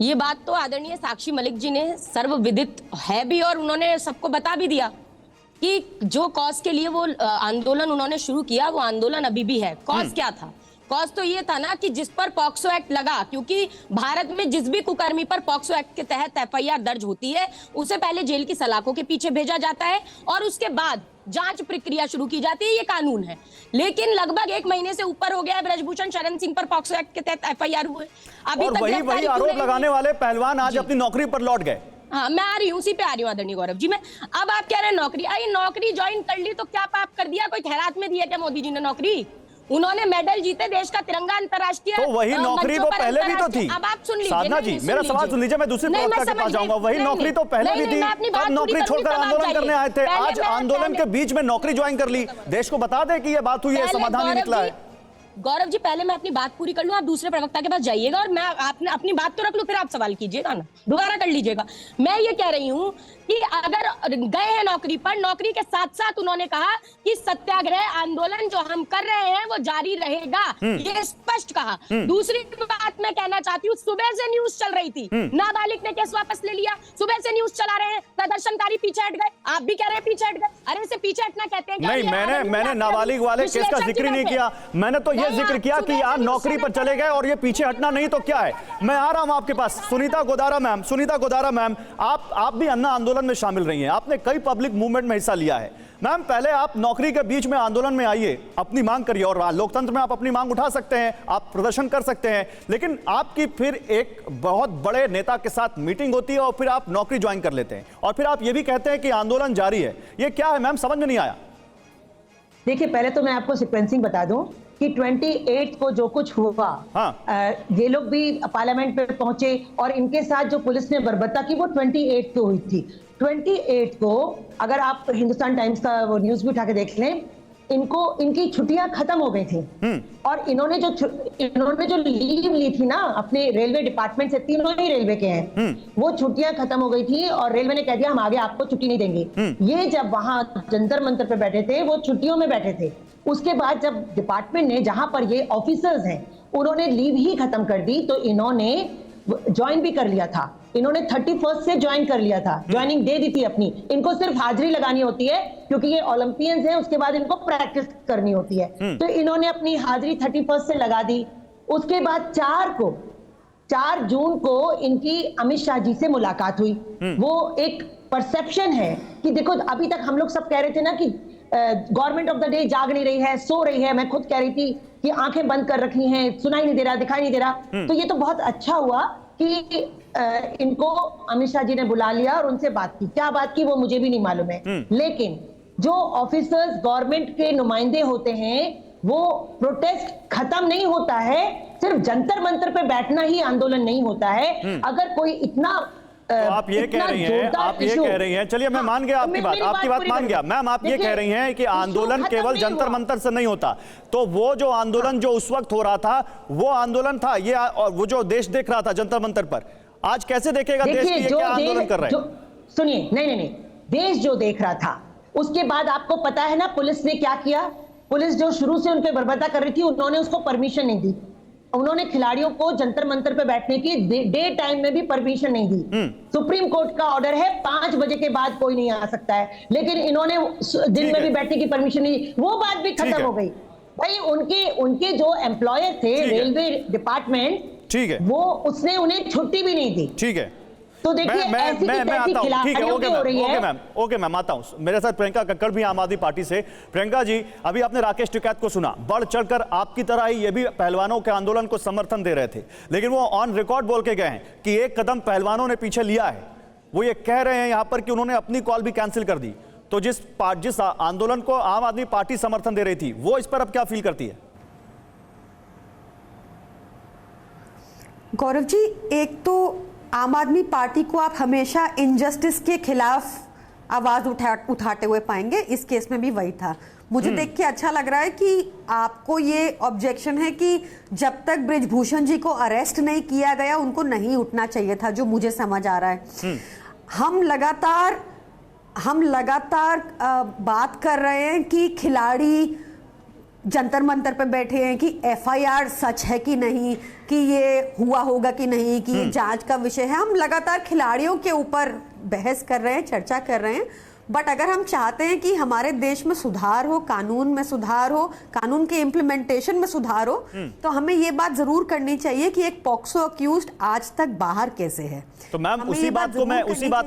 ये बात तो आदरणीय साक्षी मलिक जी ने सर्वविदित है भी, और उन्होंने सबको बता भी दिया कि जो कॉज के लिए वो आंदोलन उन्होंने शुरू किया, वो आंदोलन अभी भी है। कॉज क्या था? कॉज तो ये था ना कि जिस पर पॉक्सो एक्ट लगा, क्योंकि भारत में जिस भी कुकर्मी पर पॉक्सो एक्ट के तहत एफआईआर दर्ज होती है, उसे पहले जेल की सलाखों के पीछे भेजा जाता है और उसके बाद जांच प्रक्रिया शुरू की जाती है। ये कानून है। लेकिन लगभग 1 महीने से ऊपर हो गया है ब्रजभूषण शरण सिंह पर पॉक्सो एक्ट के तहत एफआईआर हुए, अभी तक वही आरोप लगाने वाले पहलवान आज अपनी नौकरी पर लौट गए। हाँ, मैं आ रही हूँ, उसी पे आ रही हूँ आदरणीय गौरव जी। मैं अब आप कह रहे हैं नौकरी ज्वाइन कर ली तो क्या पाप कर दिया? कोई खैरात में दिया क्या मोदी जी ने नौकरी? उन्होंने मेडल जीते, देश का तिरंगा अंतर्राष्ट्रीय, तो वही नौकरी वो पहले भी तो थी। अब आप सुन लीजिए साधना जी, मेरा सवाल सुन लीजिए, मैं दूसरी प्रवक्ता के पास जाऊंगा। वही नौकरी तो पहले भी थी, तब नौकरी छोड़कर आंदोलन करने आए थे, आज आंदोलन के बीच में नौकरी ज्वाइन कर ली। देश को बता दे कि ये बात हुई है, समाधान ही निकला है। गौरव जी, पहले मैं अपनी बात पूरी कर लूं, आप दूसरे प्रवक्ता के पास जाइएगा और मैं आपने अपनी बात तो रख लूं, फिर आप सवाल कीजिएगा ना, दोबारा कर लीजिएगा। मैं ये कह रही हूं कि अगर गए हैं नौकरी पर, नौकरी के साथ साथ उन्होंने कहा कि सत्याग्रह आंदोलन जो हम कर रहे हैं वो जारी रहेगा, ये स्पष्ट कहा। दूसरी बात मैं कहना चाहती हूँ, सुबह से न्यूज चल रही थी, नाबालिग ने केस वापस ले लिया, सुबह से न्यूज चला रहे हैं प्रदर्शनकारी पीछे हट गए, आप भी कह रहे हैं पीछे हट गए। अरे इसे पीछे हटना कहते हैं क्या? नहीं, मैंने नाबालिग वाले केस का जिक्र नहीं किया, मैंने तो ये जिक्र किया कि यार नौकरी पर चले गए और ये पीछे हटना नहीं तो क्या है। मैं आ रहा हूं आपके पास, सुनीता गोदारा मैम, आप भी अन्ना आंदोलन में शामिल रही हैं, आपने कई पब्लिक मूवमेंट में हिस्सा लिया है। मैम, पहले आप नौकरी के बीच में आंदोलन में आइए, अपनी मांग करिए, और लोकतंत्र में आप अपनी मांग उठा सकते हैं, आप प्रदर्शन कर सकते हैं, लेकिन आपकी फिर एक बहुत बड़े नेता के साथ मीटिंग होती है और फिर आप नौकरी ज्वाइन कर लेते हैं और फिर आप ये भी कहते हैं कि आंदोलन जारी है। ये क्या है मैम, समझ में नहीं आया। देखिए, पहले तो मैं आपको सीक्वेंसिंग बता दूं कि 28 को जो कुछ हुआ, ये लोग भी पार्लियामेंट पे पहुंचे और इनके साथ जो पुलिस ने बर्बरता की वो 28 को हुई थी। 28 को अगर आप हिंदुस्तान टाइम्स का वो न्यूज भी उठा के देख लें, इनकी छुट्टियां खत्म हो गई थी और इन्होंने जो लीव ली थी ना अपने रेलवे डिपार्टमेंट से, तीनों ही रेलवे के हैं, वो छुट्टियां खत्म हो गई थी और रेलवे ने कह दिया हम आगे आपको छुट्टी नहीं देंगे। ये जब वहां जंतर मंतर पे बैठे थे, वो छुट्टियों में बैठे थे। उसके बाद जब डिपार्टमेंट ने, जहां पर ये ऑफिसर्स हैं, उन्होंने लीव ही खत्म कर दी, तो इन्होंने ज्वाइन भी कर लिया था। इन्होंने 31 से ज्वाइन कर लिया था, ज्वाइनिंग दे दी थी अपनी। इनको सिर्फ हाजिरी लगानी होती है क्योंकि ये ओलंपियंस हैं, उसके बाद इनको प्रैक्टिस करनी होती है। तो इन्होंने अपनी हाजिरी 31 से लगा दी। उसके बाद 4 जून को इनकी अमित शाह जी से मुलाकात हुई। वो एक परसेप्शन है कि देखो, अभी तक हम लोग सब कह रहे थे ना कि गवर्नमेंट ऑफ द डे जाग नहीं रही है, सो रही है। मैं खुद कह रही थी कि आंखें बंद कर रखी हैं, सुनाई नहीं दे रहा, दिखाई नहीं दे रहा। तो ये तो बहुत अच्छा हुआ कि इनको अमित शाह जी ने बुला लिया और उनसे बात की। क्या बात की वो मुझे भी नहीं मालूम है, लेकिन जो ऑफिसर्स गवर्नमेंट के नुमाइंदे होते हैं, वो प्रोटेस्ट खत्म नहीं होता है, सिर्फ जंतर मंतर पे बैठना ही आंदोलन नहीं होता है। अगर कोई इतना तो आप ये कह रही हैं, चलिए मैं मान गया आपकी बात मान गया मैम, आप ये कह रही हैं कि आंदोलन केवल जंतर मंतर से नहीं होता। तो वो जो आंदोलन जो उस वक्त हो रहा था, वो आंदोलन था ये, और वो जो देश देख रहा था जंतर मंतर पर, आज कैसे देखेगा देश कि ये क्या आंदोलन कर रहे हैं? सुनिए, नहीं, देश जो देख रहा था, उसके बाद आपको पता है ना पुलिस ने क्या किया। पुलिस जो शुरू से उन पे बर्बरता कर रही थी, उन्होंने उसको परमिशन नहीं दी। उन्होंने खिलाड़ियों को जंतर मंतर पे बैठने की डे टाइम में भी परमिशन नहीं दी। सुप्रीम कोर्ट का ऑर्डर है 5 बजे के बाद कोई नहीं आ सकता है, लेकिन इन्होंने दिन में भी बैठने की परमिशन नहीं दी। वो बात भी खत्म हो गई। भाई उनके जो एम्प्लॉयर थे रेलवे डिपार्टमेंट, ठीक है, वो उसने उन्हें छुट्टी भी नहीं दी। ठीक है, तो देखिए ऐसी मैं आता हूं। ठीक है, ओके मैम आता हूं। मेरे साथ प्रियंका कक्कड़ भी आम आदमी पार्टी से। प्रियंका जी, अभी आपने राकेश टिकैत को सुना, बढ़ चढ़कर आपकी तरह ही ये भी पहलवानों के आंदोलन को समर्थन दे रहे थे, लेकिन वो ऑन रिकॉर्ड बोल के गए हैं कि एक कदम पहलवानों ने पीछे लिया है। वो ये कह रहे हैं यहां पर कि उन्होंने अपनी कॉल भी कैंसिल कर दी। तो जिस आंदोलन को आम आदमी पार्टी समर्थन दे रही थी, वो इस पर अब क्या फील करती है? गौरव जी, एक तो आम आदमी पार्टी को आप हमेशा इनजस्टिस के खिलाफ आवाज उठाते हुए पाएंगे। इस केस में भी वही था। मुझे देख के अच्छा लग रहा है कि आपको ये ऑब्जेक्शन है कि जब तक ब्रिजभूषण जी को अरेस्ट नहीं किया गया, उनको नहीं उठना चाहिए था, जो मुझे समझ आ रहा है। हम लगातार बात कर रहे हैं कि खिलाड़ी जंतर मंतर पे बैठे हैं, कि एफआईआर सच है कि नहीं, कि ये हुआ होगा कि नहीं, कि ये जांच का विषय है। हम लगातार खिलाड़ियों के ऊपर बहस कर रहे हैं, चर्चा कर रहे हैं। बट अगर हम चाहते हैं कि हमारे देश में सुधार हो, कानून में सुधार हो, कानून के इम्प्लीमेंटेशन में सुधार हो, तो हमें ये बात जरूर करनी चाहिए कि एक पॉक्सो अक्यूज्ड आज तक बाहर कैसे है। तो मैम उसी बात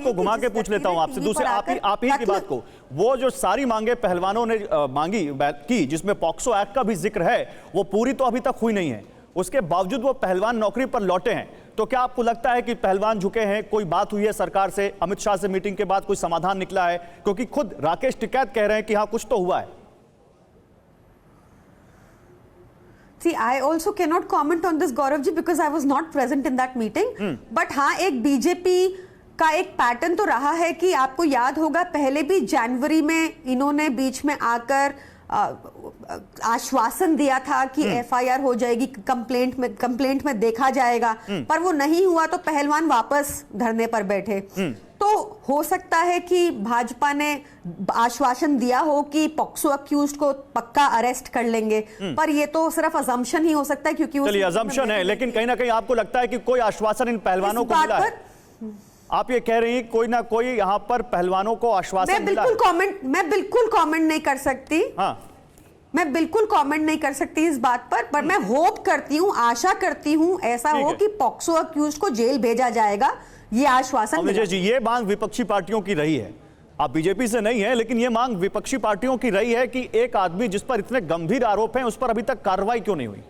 को घुमा के पूछ लेता हूं आपसे, दूसरे आप ही की बात को। वो जो सारी मांगे पहलवानों ने की, जिसमें पॉक्सो एक्ट का भी जिक्र है, वो पूरी तो अभी तक हुई नहीं है। उसके बावजूद वो पहलवान नौकरी पर लौटे हैं। तो क्या आपको लगता है कि पहलवान झुके हैं? कोई बात हुई है सरकार से? अमित शाह से मीटिंग के बाद कोई समाधान निकला है? क्योंकि खुद राकेश टिकैत कह रहे हैं कि हाँ कुछ तो हुआ है। See, I also cannot comment on this, Gaurav ji, because I was not present in that meeting. But हाँ, एक बीजेपी का एक पैटर्न तो रहा है कि आपको याद होगा, पहले भी जनवरी में इन्होंने बीच में आकर आश्वासन दिया था कि एफआईआर हो जाएगी, कंप्लेंट में देखा जाएगा, पर वो नहीं हुआ तो पहलवान वापस धरने पर बैठे। तो हो सकता है कि भाजपा ने आश्वासन दिया हो कि पॉक्सो अक्यूज्ड को पक्का अरेस्ट कर लेंगे, पर ये तो सिर्फ अजम्पशन ही हो सकता है, क्योंकि चलिए अजम्पशन है, लेकिन कहीं ना कहीं आपको लगता है कि कोई आश्वासन इन पहलवानों को मिला है? आप ये कह रही हैं कोई ना कोई यहाँ पर पहलवानों को आश्वासन मिला है? मैं बिल्कुल कमेंट नहीं कर सकती। हाँ, मैं बिल्कुल कमेंट नहीं कर सकती इस बात पर मैं होप करती हूँ, आशा करती हूँ ऐसा हो कि पॉक्सो अक्यूज्ड को जेल भेजा जाएगा, ये आश्वासन मिला। जी, ये मांग विपक्षी पार्टियों की रही है, आप बीजेपी से नहीं है, लेकिन ये मांग विपक्षी पार्टियों की रही है कि एक आदमी जिस पर इतने गंभीर आरोप हैं उस पर अभी तक कार्रवाई क्यों नहीं हुई?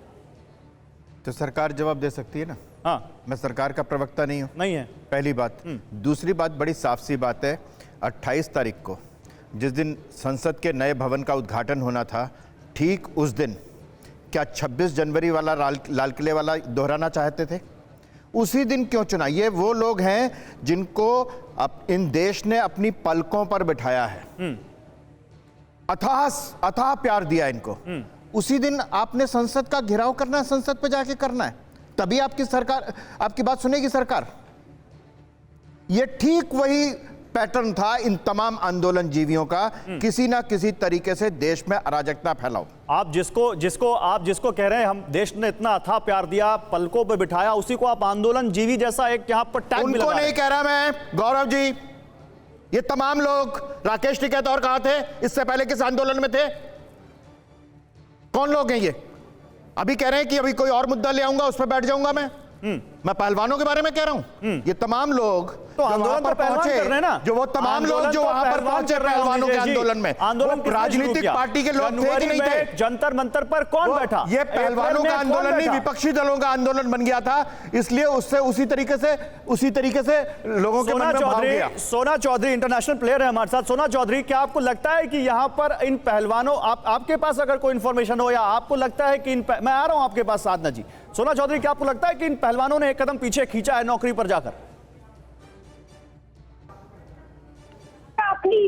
तो सरकार जवाब दे सकती है ना। हाँ, मैं सरकार का प्रवक्ता नहीं हूं, नहीं है, पहली बात। दूसरी बात बड़ी साफ सी बात है, 28 तारीख को जिस दिन संसद के नए भवन का उद्घाटन होना था, ठीक उस दिन क्या 26 जनवरी वाला लाल किले वाला दोहराना चाहते थे? उसी दिन क्यों चुना? ये वो लोग हैं जिनको इन देश ने अपनी पलकों पर बिठाया है, अथाह प्यार दिया इनको। उसी दिन आपने संसद का घेराव करना है, संसद पे जाके करना है, तभी आपकी सरकार आपकी बात सुनेगी सरकार। ये ठीक वही पैटर्न था इन तमाम आंदोलन जीवियों का, किसी ना किसी तरीके से देश में अराजकता फैलाओ। आप जिसको कह रहे हैं हम देश ने इतना अथाह प्यार दिया, पलकों पे बिठाया, उसी को आप आंदोलन जीवी जैसा एक यहां पर टैग उनको नहीं कह रहा मैं, गौरव जी, ये तमाम लोग, राकेश टिकैत और कहां थे इससे पहले किस आंदोलन में थे? कौन लोग हैं ये? अभी कह रहे हैं कि अभी कोई और मुद्दा ले आऊंगा उस पर बैठ जाऊंगा मैं पहलवानों के बारे में कह रहा हूं। ये तमाम लोग तो आंदोलन पर पहुंचे ना, जो वो तमाम लोग जो वहां पर पहुंचे पहलवानों के आंदोलन में, आंदोलन राजनीतिक पार्टी के लोग थे कि नहीं थे? जंतर मंतर पर कौन बैठा? ये पहलवानों का आंदोलन नहीं, विपक्षी दलों का आंदोलन बन गया था, इसलिए उससे उसी तरीके से लोगों के मन में भाव गया। सोना चौधरी इंटरनेशनल प्लेयर है हमारे साथ। सोना चौधरी, क्या आपको लगता है कि यहां पर इन पहलवानों, आपके पास अगर कोई इंफॉर्मेशन हो या आपको लगता है कि मैं आ रहा हूं आपके पास साधना जी, सोना चौधरी, क्या आपको लगता है कि इन पहलवानों ने एक कदम पीछे खींचा है नौकरी पर जाकर? अपनी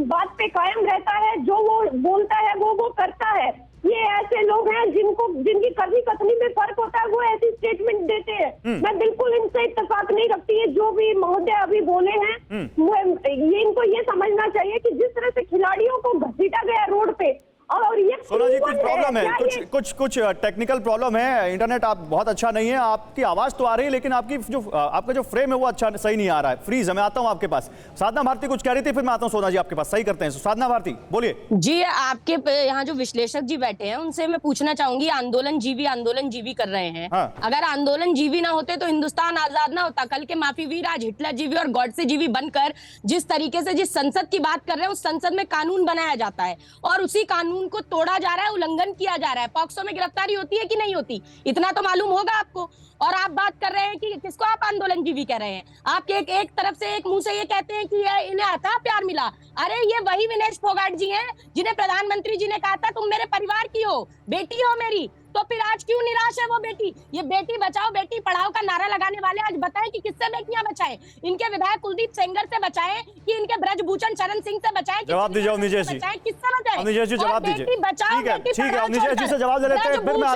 बात पे कायम रहता है, जो वो बोलता है वो करता है। ये ऐसे लोग हैं जिनकी करनी कथनी में फर्क होता है, वो ऐसी स्टेटमेंट देते हैं। मैं बिल्कुल इनसे इत्तेफाक नहीं रखती है जो भी महोदय अभी बोले हैं। ये इनको ये समझना चाहिए कि जिस तरह से खिलाड़ियों को घसीटा गया रोड पे, और ये सोना जी, कुछ प्रॉब्लम है, कुछ टेक्निकल प्रॉब्लम है, इंटरनेट आप बहुत अच्छा नहीं है, आपकी आवाज तो आ रही है लेकिन आपका जो फ्रेम है वो अच्छा सही नहीं आ रहा है, फ्रीज है। मैं आता हूं आपके पास। साधना भारती कुछ कह रही थी, फिर मैं आता हूं सोना जी आपके पास, सही करते हैं। साधना भारती बोलिए जी। आपके यहाँ जो विश्लेषक जी बैठे हैं उनसे मैं पूछना चाहूंगी, आंदोलन जीवी कर रहे हैं। हाँ। अगर आंदोलन जीवी ना होते तो हिंदुस्तान आजाद ना होता। कल के माफी वीर आज हिटलर जीवी और गॉडसे जीवी बनकर जिस तरीके से जिस संसद की बात कर रहे हैं उस संसद में कानून बनाया जाता है और उसी कानून को तोड़ा जा रहा है, उल्लंघन किया जा रहा है। पॉक्सो में गिरफ्तारी होती है कि नहीं होती, इतना तो मालूम होगा आपको। और आप बात कर रहे हैं कि किसको आप आंदोलन जीवी कह रहे हैं। आप एक तरफ से एक मुंह से ये कहते हैं कि इन्हें अथाह प्यार मिला। अरे ये वही विनेश फोगाट जी हैं जिन्हें प्रधानमंत्री जी ने कहा था तुम मेरे परिवार की हो, बेटी हो मेरी, तो फिर आज क्यों निराश है वो बेटी? ये बेटी बचाओ बेटी पढ़ाओ का नारा लगाने वाले आज बताएं कि किससे बेटियां बचाएं? इनके विधायक कुलदीप सेंगर से बचाएं कि इनके ब्रजभूषण शरण सिंह से बचाएं? जवाब दीजिए अवनीश जी, किससे बचाएं? अवनीश जी जवाब दीजिए। ठीक है अवनीश जी से जवाब ले लेते हैं, फिर मैं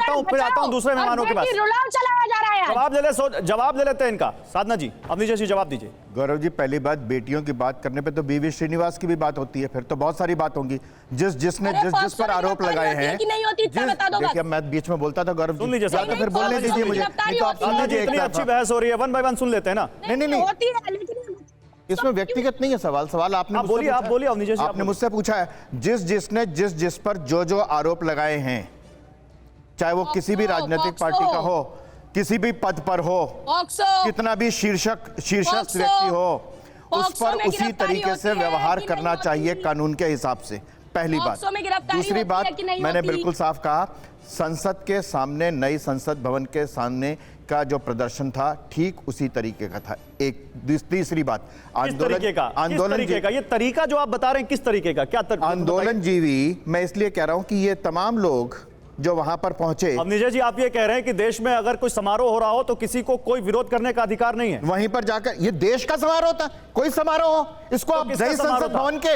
आता हूं दूसरे मेहमानों के पास। चलाया जा रहा है, जवाब ले लेते हैं इनका। साधना जी, अवनीश जी जवाब दीजिए। गौरव जी, पहली बात, बेटियों की बात करने पे तो बीवी श्रीनिवास की भी बात होती है, फिर तो बहुत सारी बात होंगी। जिस पर आरोप लगाए हैं, देखिए मैं बीच में बोलता था गौरव जी, तो फिर बोलने दीजिए मुझे, नहीं तो आप सुन लीजिए। इतनी अच्छी बहस हो रही है, वन बाय वन सुन लेते हैं ना। नहीं, इसमें व्यक्तिगत नहीं है सवाल आपने बोलिए अवनीश जी, आपने मुझसे पूछा है। जिस पर जो आरोप लगाए हैं, चाहे वो किसी भी राजनीतिक पार्टी का हो, किसी भी पद पर हो, कितना भी शीर्षस्थ व्यक्ति हो, उस पर उसी तरीके से व्यवहार करना चाहिए कानून के हिसाब से, पहली बात। दूसरी बात, मैंने बिल्कुल साफ कहा, संसद के सामने, नई संसद भवन के सामने का जो प्रदर्शन था ठीक उसी तरीके का था। एक तीसरी बात, आंदोलन का ये तरीका जो आप बता रहे हैं किस तरीके का, क्या आंदोलन जीवी, मैं इसलिए कह रहा हूं कि ये तमाम लोग जो वहां पर पहुंचे। अवनीश जी, आप ये कह रहे हैं कि देश में अगर कोई समारोह हो रहा हो तो किसी को कोई विरोध करने का अधिकार नहीं है? वहीं पर जाकर, ये देश का समारोह था, कोई समारोह हो, इसको आप नई संसद भवन के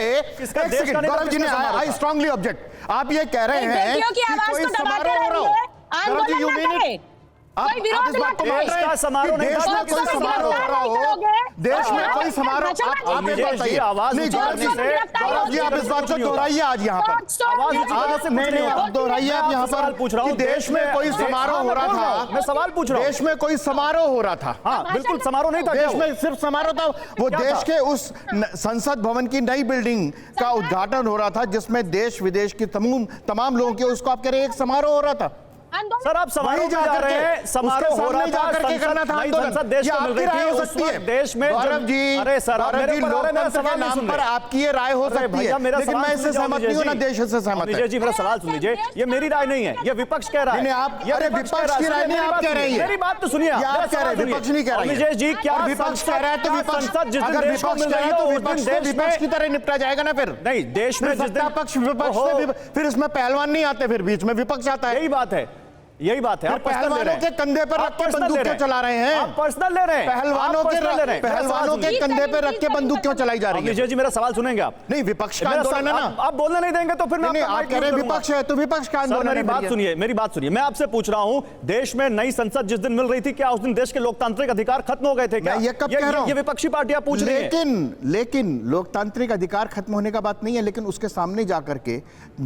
गौरव जी ने, आई स्ट्रांगली ऑब्जेक्ट। आप ये कह रहे हैं कि कोई समारोह हो रहा हो, Gaurav ji, you mean it? कोई विरोध ना करें। देश का समारोह नहीं, देश में कोई समारोह हो रहा हो, देश में कोई समारोह, आप एक बात बताइए, आवाज नहीं गौरव जी आप इस बात को दोहराइए आज यहाँ पर, नहीं आप दोहराइए आप यहाँ पर पूछ रहा हूँ, देश में कोई समारोह हो रहा था, मैं सवाल पूछ रहा हूँ, देश में कोई समारोह हो रहा था, हाँ बिल्कुल समारोह नहीं था, देश में सिर्फ समारोह था, वो देश के उस संसद भवन की नई बिल्डिंग का उद्घाटन हो रहा था जिसमें देश विदेश की तमाम लोगों के, उसको आप कह रहे हैं एक समारोह हो रहा था। सर आप समारोह जा रहे हैं, समारोह हो रहा था, जाकर के करना था आंदोलन, संसद देश को मिल रही थी, हो उस सकती है वक्त देश में गौरव जी, अरे सर आप मेरे लोकतंत्र के नाम पर आपकी ये राय हो सकती है, लेकिन मैं इससे सहमत नहीं हूं, ना देश से सहमत है। विजय जी मेरा सवाल सुन लीजिए, ये मेरी राय नहीं है, ये विपक्ष कह रहा है। आप अरे विपक्ष की राय नहीं आप कह रही है, मेरी बात तो सुनिए, आप कह रहे हैं विपक्ष नहीं कह रही है। विजय जी क्या विपक्ष कह रहा है तो विपक्ष, अगर विपक्ष कह रहा है तो विपक्ष की तरह निपटा जाएगा ना, फिर नहीं देश में सत्ता पक्ष विपक्ष से, फिर इसमें पहलवान नहीं आते, फिर बीच में विपक्ष आता है, यही बात है, यही बात है। आप पहलवानों के कंधे पर रख के बंदूक क्यों चला रहे हैं? आप पर्सनल ले रहे हैं, पहलवानों के कंधे पर रख के बंदूक क्यों चलाई जा रही है? विजय जी मेरा सवाल सुनेंगे आप? नहीं विपक्ष का आंदोलन है ना, आप बोलने नहीं देंगे तो फिर मैं आप कह रहे हैं विपक्ष है तो विपक्ष का आंदोलन है। मेरी बात सुनिए, मैं आपसे पूछ रहा हूं, देश में नई संसद जिस दिन मिल रही थी, क्या उस दिन देश के लोकतांत्रिक अधिकार खत्म हो गए थे क्या? ये कब कह रहा हूं? ये विपक्षी पार्टियां पूछ रही हैं। लेकिन लोकतांत्रिक अधिकार खत्म होने का बात नहीं है, लेकिन उसके सामने जाकर के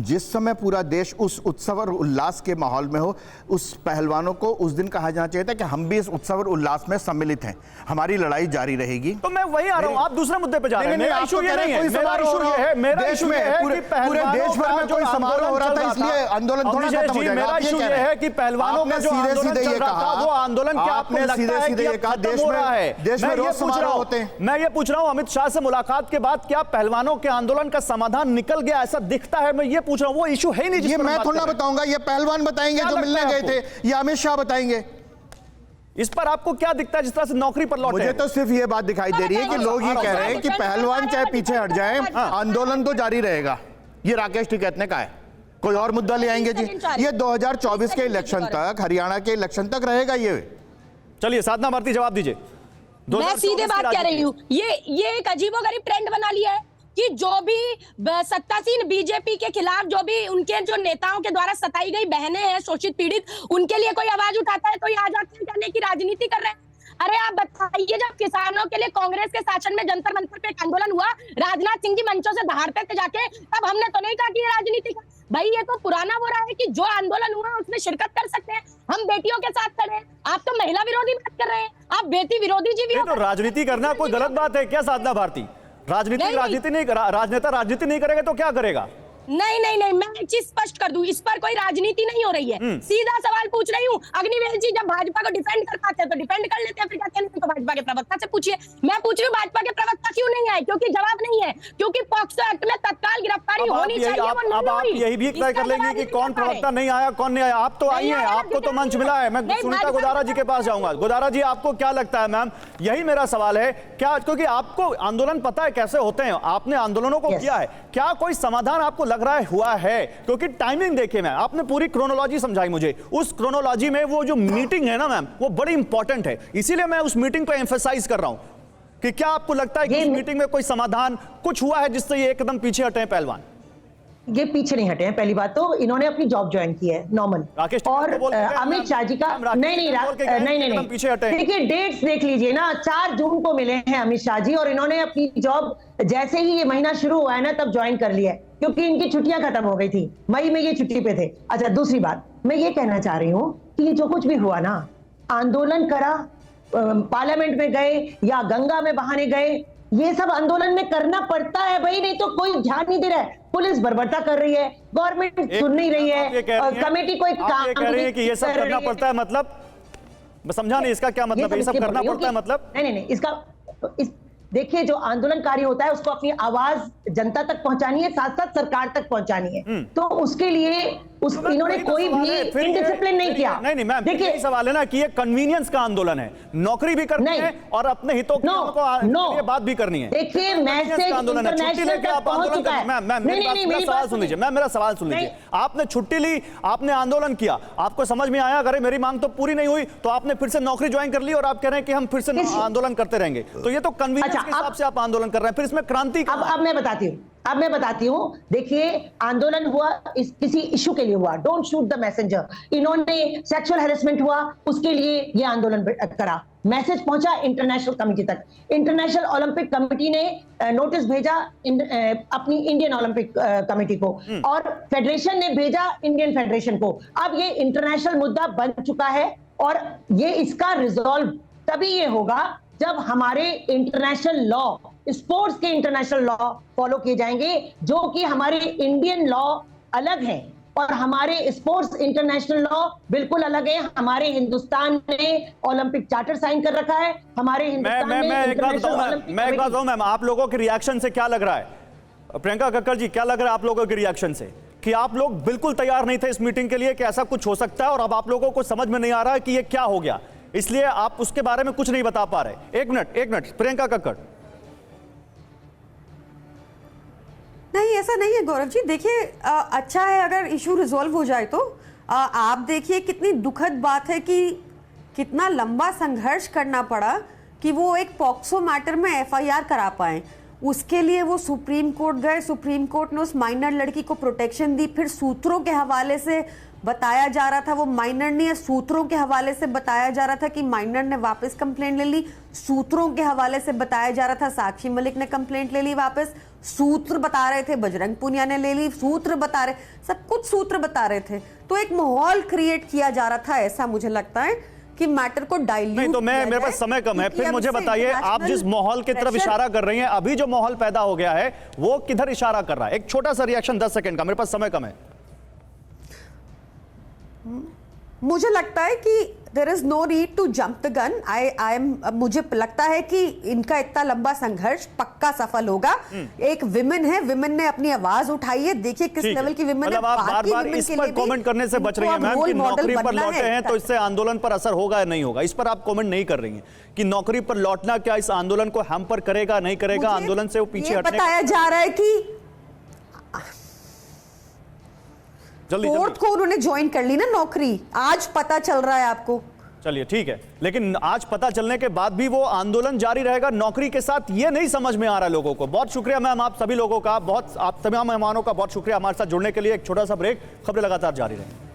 जिस समय पूरा देश उस उत्सव और उल्लास के माहौल में हो, उस पहलवानों को उस दिन कहा जाना चाहिए था कि हम भी इस उत्सव और उल्लास में सम्मिलित हैं, हमारी लड़ाई जारी रहेगी। तो मैं वही आ रहा हूं, आप दूसरे मुद्दे पे जा रहे हैं। मेरा इशू ये नहीं है, मेरा इशू ये है, मेरा इशू ये है कि पूरे देश भर में कोई समारोह हो रहा था इसलिए आंदोलन थोड़ा खत्म हो जाएगा। मेरा इशू ये है कि पहलवानों का जो आंदोलन चल रहा था, वो आंदोलन क्या आपको लगता है कि खत्म हो रहा है? देश में रोज समारोह होते हैं। मैं ये पूछ रहा हूं, अमित शाह से मुलाकात के बाद क्या पहलवानों के आंदोलन का समाधान निकल गया, ऐसा दिखता है? मैं ये पूछ रहा हूं, वो इशू है ही नहीं। ये मैं थोड़ा बताऊंगा, ये पहलवान बताएंगे जो मिलने गए थे, ये अमित शाह बताएंगे। इस पर आपको क्या दिखता है जिस तरह से नौकरी पर लौटे? मुझे तो सिर्फ ये बात दिखाई दे रही है कि लोग ये कह रहे हैं कि पहलवान चाहे पीछे हट जाए, आंदोलन तो जारी रहेगा। ये राकेश टिकैत ने कहा है। कोई और मुद्दा ले आएंगे जी? ये 2024 के इलेक्शन तक, हरियाणा के इलेक्शन तक रहेगा ये। चलिए साधना भारती जवाब दीजिए। मैं सीधे बात कह रही हूँ, ये एक अजीबोगरीब ट्रेंड बना लिया है कि जो भी सत्तासीन बीजेपी के खिलाफ जो भी उनके जो नेताओं के द्वारा सताई गई बहनें हैं, शोषित पीड़ित, उनके लिए कोई आवाज उठाता है तो ये आ जाते हैं कहने की राजनीति कर रहे हैं। अरे आप बताइए, जब किसानों के लिए कांग्रेस के शासन में जंतर मंतर पे एक आंदोलन हुआ, राजनाथ सिंह जी मंचों से दहाड़ते थे जाके, तब हमने तो नहीं कहा कि ये राजनीति कर। भाई ये तो पुराना हो रहा है कि जो आंदोलन हुआ उसमें शिरकत कर सकते हैं, हम बेटियों के साथ खड़े हैं। आप तो महिला विरोधी बात कर रहे हैं, आप बेटी विरोधी जी भी। तो राजनीति करना कोई गलत बात है क्या साधना भारती? राजनीति नहीं, राजनेता राजनीति नहीं करेगा तो क्या करेगा? नहीं, मैं एक चीज स्पष्ट कर दूं, इस पर कोई राजनीति नहीं हो रही है। सीधा सवाल पूछ रही हूँ। अग्निवेश जी जब भाजपा को डिफेंड कर पाते हैं तो डिफेंड कर लेते हैं, फिर कहते हैं तो भाजपा के प्रवक्ता से पूछिए। मैं पूछ रही हूँ भाजपा के प्रवक्ता क्यों नहीं आए? क्योंकि जवाब नहीं है, क्योंकि पॉक्सो एक्ट में तत्काल गिरफ्तारी होनी चाहिए। अब आप यही भी तय कर लेंगे कि कौन प्रवक्ता नहीं आया, कौन नहीं आया? आप तो आई हैं, आपको तो मंच मिला है। मैं सुनीता गोदारा जी के पास जाऊंगा। गोदारा जी, आपको क्या लगता है? मैम यही मेरा सवाल है, क्या क्योंकि आपको आंदोलन पता है कैसे होते हैं, आपने आंदोलनों को किया है, क्या कोई समाधान आपको लग रहा है हुआ है? क्योंकि टाइमिंग देखिए मैम, आपने पूरी क्रोनोलॉजी समझाई मुझे, उस क्रोनोलॉजी में वो जो मीटिंग है ना मैम, वो बड़ी इंपॉर्टेंट है, इसीलिए मैं उस मीटिंग पे एम्फसाइज कर रहा हूं कि क्या आपको लगता है कि इस मीटिंग में कोई समाधान कुछ हुआ है जिससे ये एकदम पीछे हटे हैं पहलवान? ये पीछे नहीं हटे हैं। पहली बात तो इन्होंने अपनी जॉब ज्वाइन की है नॉर्मल, और अमित शाह जी का नहीं देखिए डेट्स देख लीजिए ना, 4 जून को मिले हैं अमित शाह जी, और इन्होंने अपनी जॉब जैसे ही ये महीना शुरू हुआ है ना तब ज्वाइन कर लिया है, क्योंकि इनकी छुट्टियां खत्म हो गई थी, मई में ये छुट्टी पे थे। अच्छा, दूसरी बात मैं ये कहना चाह रही हूँ कि ये जो कुछ भी हुआ ना, आंदोलन करा, पार्लियामेंट में गए या गंगा में बहाने गए, ये सब आंदोलन में करना पड़ता है भाई, नहीं तो कोई ध्यान नहीं दे रहा है। पुलिस बर्बरता कर रही है, गवर्नमेंट सुन नहीं रही है, कमेटी कोई काम कह रही है कि ये सब करना पड़ता है, मतलब समझा नहीं इसका क्या मतलब है? ये सब करना पड़ता है मतलब? नहीं, इसका देखिए, जो आंदोलनकारी होता है उसको अपनी आवाज जनता तक पहुंचानी है, साथ साथ सरकार तक पहुंचानी है, तो उसके लिए इन्होंने कोई भी इनडिसिप्लिन नहीं किया। नहीं मैम, देखिए सवाल है ना कि ये कन्वीनियंस का आंदोलन है, नौकरी भी करनी है और अपने हितों की बात भी करनी है। देखिए मैसेज आंदोलन है, छुट्टी लेके आप आंदोलन कर। मैम मेरा सवाल सुन लीजिए, मैम मेरा सवाल सुन लीजिए। आपने छुट्टी ली, आपने आंदोलन किया, आपको समझ में आया अगर मेरी मांग तो पूरी नहीं हुई तो आपने फिर से नौकरी ज्वाइन कर ली और आप कह रहे हैं कि हम फिर से आंदोलन करते रहेंगे, तो ये तो कन्वीनियंस के हिसाब से आप आंदोलन कर रहे हैं, फिर इसमें क्रांति। अब मैं बताती हूँ, अब मैं बताती हूँ, देखिए आंदोलन हुआ किसी इशू के लिए हुआ, डोंट शूट द मैसेंजर। इन्होंने सेक्सुअल हैरेसमेंट हुआ, उसके लिए ये आंदोलन करा, मैसेज पहुंचा इंटरनेशनल कमेटी तक। इंटरनेशनल ओलंपिक कमेटी ने नोटिस भेजा अपनी इंडियन ओलंपिक कमेटी को, और फेडरेशन ने भेजा इंडियन फेडरेशन को। अब ये इंटरनेशनल मुद्दा बन चुका है, और ये इसका रिजॉल्व तभी ये होगा जब हमारे इंटरनेशनल लॉ, स्पोर्ट्स के इंटरनेशनल लॉ फॉलो किए जाएंगे, जो कि हमारे इंडियन लॉ अलग है और हमारे स्पोर्ट्स इंटरनेशनल लॉ बिल्कुल अलग है। हमारे हिंदुस्तान ने ओलंपिक चार्टर साइन कर रखा है, हमारे हिंदुस्तान ने मैं एक बात बताऊं मैम, आप लोगों के रिएक्शन से क्या लग रहा है, प्रियंका कक्कड़ जी, क्या लग रहा है आप लोगों के रिएक्शन से कि आप लोग बिल्कुल तैयार नहीं थे इस मीटिंग के लिए कि ऐसा कुछ हो सकता है, और अब आप लोगों को समझ में नहीं आ रहा है कि ये क्या हो गया, इसलिए आप उसके बारे में कुछ नहीं बता पा रहे? एक मिनट प्रियंका कक्कड़। नहीं, ऐसा नहीं है गौरव जी। देखिए, अच्छा है अगर इशू रिजॉल्व हो जाए तो। आप देखिए कितनी दुखद बात है कि कितना लंबा संघर्ष करना पड़ा कि वो एक पॉक्सो मैटर में एफआईआर करा पाए। उसके लिए वो सुप्रीम कोर्ट गए, सुप्रीम कोर्ट ने उस माइनर लड़की को प्रोटेक्शन दी। फिर सूत्रों के हवाले से बताया जा रहा था वो माइनर नहीं है, सूत्रों के हवाले से बताया जा रहा था कि माइनर ने वापस कंप्लेंट ले ली। सूत्रों के हवाले से बताया जा रहा था साक्षी मलिक ने कंप्लेंट ले ली वापस। सूत्र बता रहे थे बजरंग पुनिया ने ले ली, सूत्र बता रहे, सब कुछ सूत्र बता रहे थे। तो एक माहौल क्रिएट किया जा रहा था, ऐसा मुझे लगता है कि मैटर को डाइल्यूट नहीं तो मेरे पास समय कम है, फिर मुझे बताइए आप जिस माहौल की तरफ इशारा कर रही हैं, अभी जो माहौल पैदा हो गया है वो किधर इशारा कर रहा है? एक छोटा सा रिएक्शन 10 सेकंड का, मेरे पास समय कम है। मुझे लगता है कि there is no need to jump the gun. मुझे लगता है कि इनका इतना लंबा संघर्ष पक्का सफल होगा। एक विमेन है, विमेन ने अपनी आवाज उठाई है, देखिए किस लेवल की विमेन है। मतलब आप बार-बार इस पर कमेंट करने से बच रही हैं मैम कि नौकरी पर लौटे हैं तो इससे आंदोलन पर असर होगा या नहीं होगा, इस पर आप कमेंट नहीं कर रही हैं कि नौकरी पर लौटना क्या इस आंदोलन को हैम्पर करेगा नहीं करेगा, आंदोलन से वो पीछे हटने बताया जा रहा है कि कोर्ट को उन्होंने ज्वाइन कर ली ना नौकरी, आज पता चल रहा है आपको। चलिए ठीक है, लेकिन आज पता चलने के बाद भी वो आंदोलन जारी रहेगा नौकरी के साथ, ये नहीं समझ में आ रहा लोगों को। बहुत शुक्रिया मैम आप सभी लोगों का, आप तमाम मेहमानों का बहुत शुक्रिया हमारे साथ जुड़ने के लिए। एक छोटा सा ब्रेक, खबरें लगातार जारी रहेंगी।